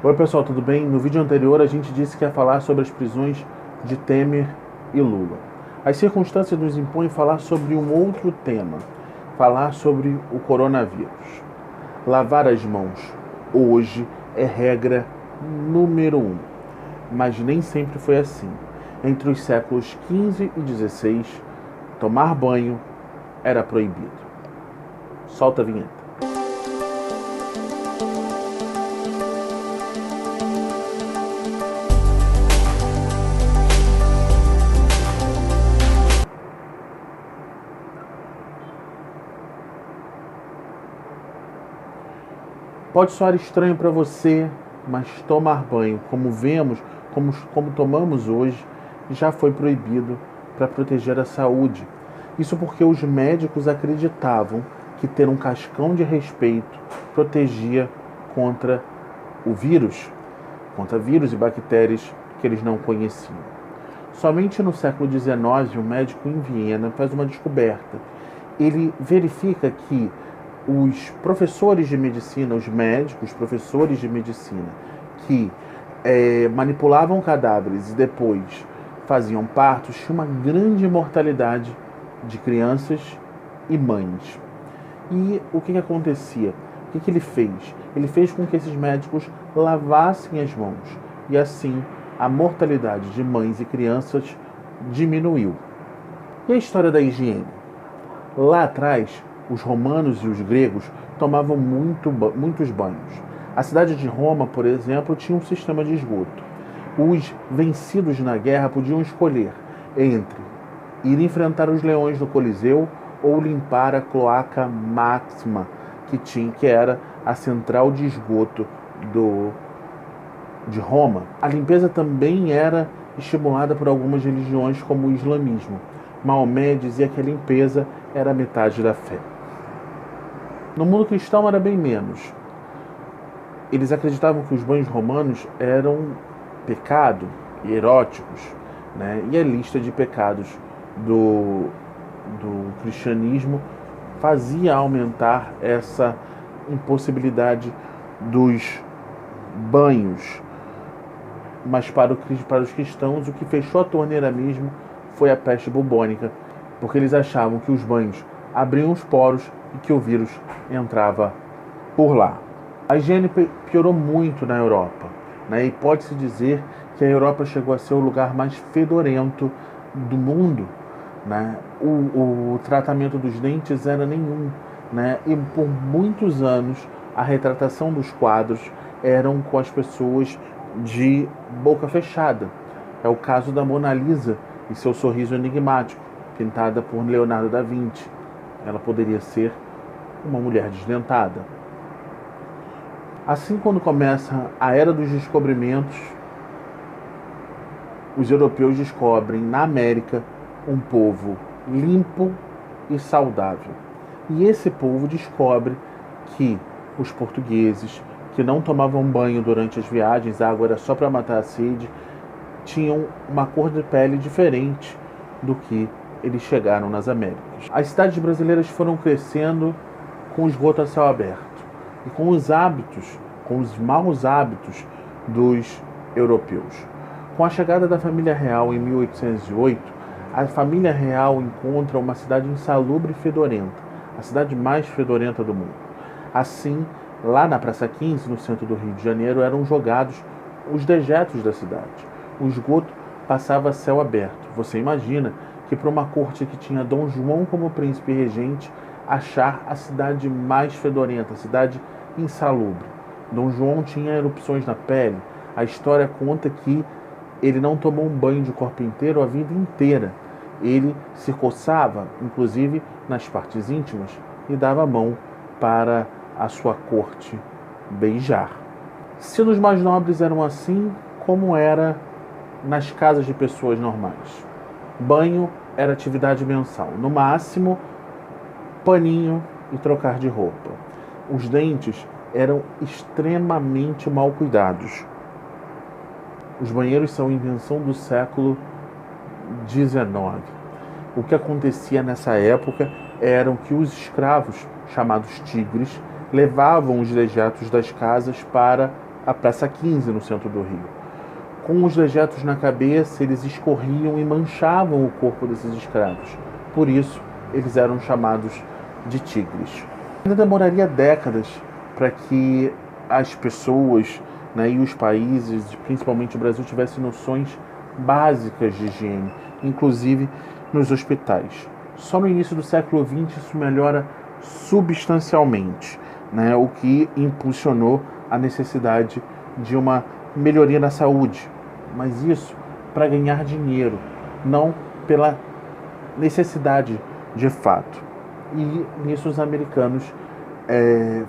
Oi pessoal, tudo bem? No vídeo anterior a gente disse que ia falar sobre as prisões de Temer e Lula. As circunstâncias nos impõem falar sobre um outro tema, falar sobre o coronavírus. Lavar as mãos hoje é regra número 1, mas nem sempre foi assim. Entre os séculos XV e XVI, tomar banho era proibido. Solta a vinheta. Pode soar estranho para você, mas tomar banho, como vemos, como tomamos hoje, já foi proibido para proteger a saúde. Isso porque os médicos acreditavam que ter um cascão de respeito protegia contra vírus e bactérias que eles não conheciam. Somente no século XIX, um médico em Viena faz uma descoberta. Ele verifica que os professores de medicina, os médicos, professores de medicina, que manipulavam cadáveres e depois faziam partos, tinham uma grande mortalidade de crianças e mães. E o que acontecia? O que ele fez? Ele fez com que esses médicos lavassem as mãos e assim a mortalidade de mães e crianças diminuiu. E a história da higiene? Lá atrás, os romanos e os gregos tomavam muitos banhos. A cidade de Roma, por exemplo, tinha um sistema de esgoto. Os vencidos na guerra podiam escolher entre ir enfrentar os leões do Coliseu ou limpar a cloaca máxima, que era a central de esgoto de Roma. A limpeza também era estimulada por algumas religiões, como o islamismo. Maomé dizia que a limpeza era metade da fé. No mundo cristão era bem menos. Eles acreditavam que os banhos romanos eram pecado e eróticos, né? E a lista de pecados do cristianismo fazia aumentar essa impossibilidade dos banhos. Mas para os cristãos, o que fechou a torneira mesmo foi a peste bubônica, porque eles achavam que os banhos abriam os poros e que o vírus entrava por lá. A higiene piorou muito na Europa, né? E pode-se dizer que a Europa chegou a ser o lugar mais fedorento do mundo, né? O tratamento dos dentes era nenhum, né? E por muitos anos a retratação dos quadros eram com as pessoas de boca fechada. É o caso da Mona Lisa e seu sorriso enigmático, pintada por Leonardo da Vinci. Ela poderia ser uma mulher desdentada. Assim, quando começa a Era dos Descobrimentos, os europeus descobrem na América um povo limpo e saudável. E esse povo descobre que os portugueses, que não tomavam banho durante as viagens, a água era só para matar a sede, tinham uma cor de pele diferente do que eles chegaram nas Américas. As cidades brasileiras foram crescendo com o esgoto a céu aberto e com os maus hábitos dos europeus. Com a chegada da família real em 1808, a família real encontra uma cidade insalubre e fedorenta, a cidade mais fedorenta do mundo. Assim, lá na Praça 15, no centro do Rio de Janeiro, eram jogados os dejetos da cidade. O esgoto passava a céu aberto. Você imagina que para uma corte que tinha Dom João como príncipe regente, achar a cidade mais fedorenta, a cidade insalubre. Dom João tinha erupções na pele. A história conta que ele não tomou um banho de corpo inteiro a vida inteira. Ele se coçava, inclusive nas partes íntimas, e dava a mão para a sua corte beijar. Se nos mais nobres eram assim, como era nas casas de pessoas normais? Banho era atividade mensal. No máximo, paninho e trocar de roupa. Os dentes eram extremamente mal cuidados. Os banheiros são invenção do século XIX. O que acontecia nessa época eram que os escravos, chamados tigres, levavam os dejetos das casas para a Praça 15, no centro do Rio. Com os dejetos na cabeça, eles escorriam e manchavam o corpo desses escravos. Por isso, eles eram chamados de tigres. Ainda demoraria décadas para que as pessoas, né, e os países, principalmente o Brasil, tivessem noções básicas de higiene, inclusive nos hospitais. Só no início do século XX isso melhora substancialmente, né, o que impulsionou a necessidade de uma melhoria na saúde, mas isso para ganhar dinheiro, não pela necessidade de fato. E nisso os americanos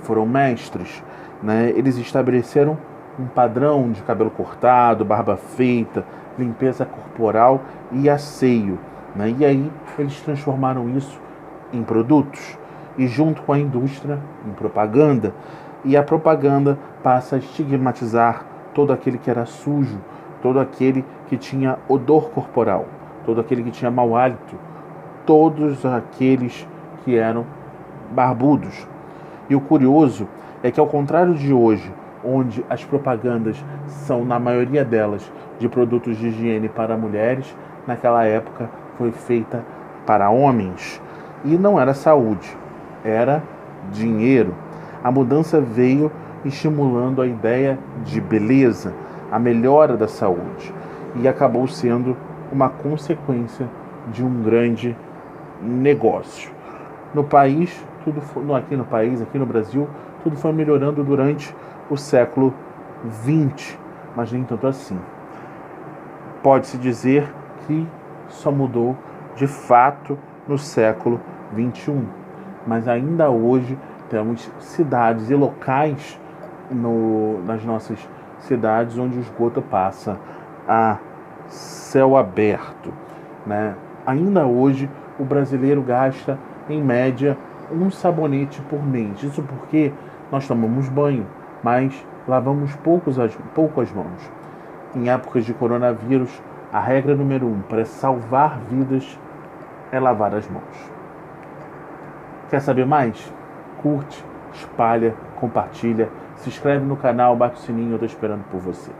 foram mestres, né? Eles estabeleceram um padrão de cabelo cortado, barba feita, limpeza corporal e asseio, né? E aí eles transformaram isso em produtos e junto com a indústria em propaganda, e a propaganda passa a estigmatizar todo aquele que era sujo, todo aquele que tinha odor corporal, todo aquele que tinha mau hálito, todos aqueles que eram barbudos. E o curioso é que, ao contrário de hoje, onde as propagandas são, na maioria delas, de produtos de higiene para mulheres, naquela época foi feita para homens. E não era saúde, era dinheiro. A mudança veio estimulando a ideia de beleza, a melhora da saúde, e acabou sendo uma consequência de um grande negócio. No país, aqui no Brasil, tudo foi melhorando durante o século XX, mas nem tanto assim. Pode-se dizer que só mudou de fato no século XXI, mas ainda hoje temos cidades e locais nas nossas cidades onde o esgoto passa a céu aberto, né? Ainda hoje o brasileiro gasta em média um sabonete por mês. Isso porque nós tomamos banho, mas lavamos pouco as mãos. Em épocas de coronavírus, a regra número 1 para salvar vidas é lavar as mãos. Quer saber mais? Curte, espalha, compartilha, se inscreve no canal, bate o sininho, eu estou esperando por você.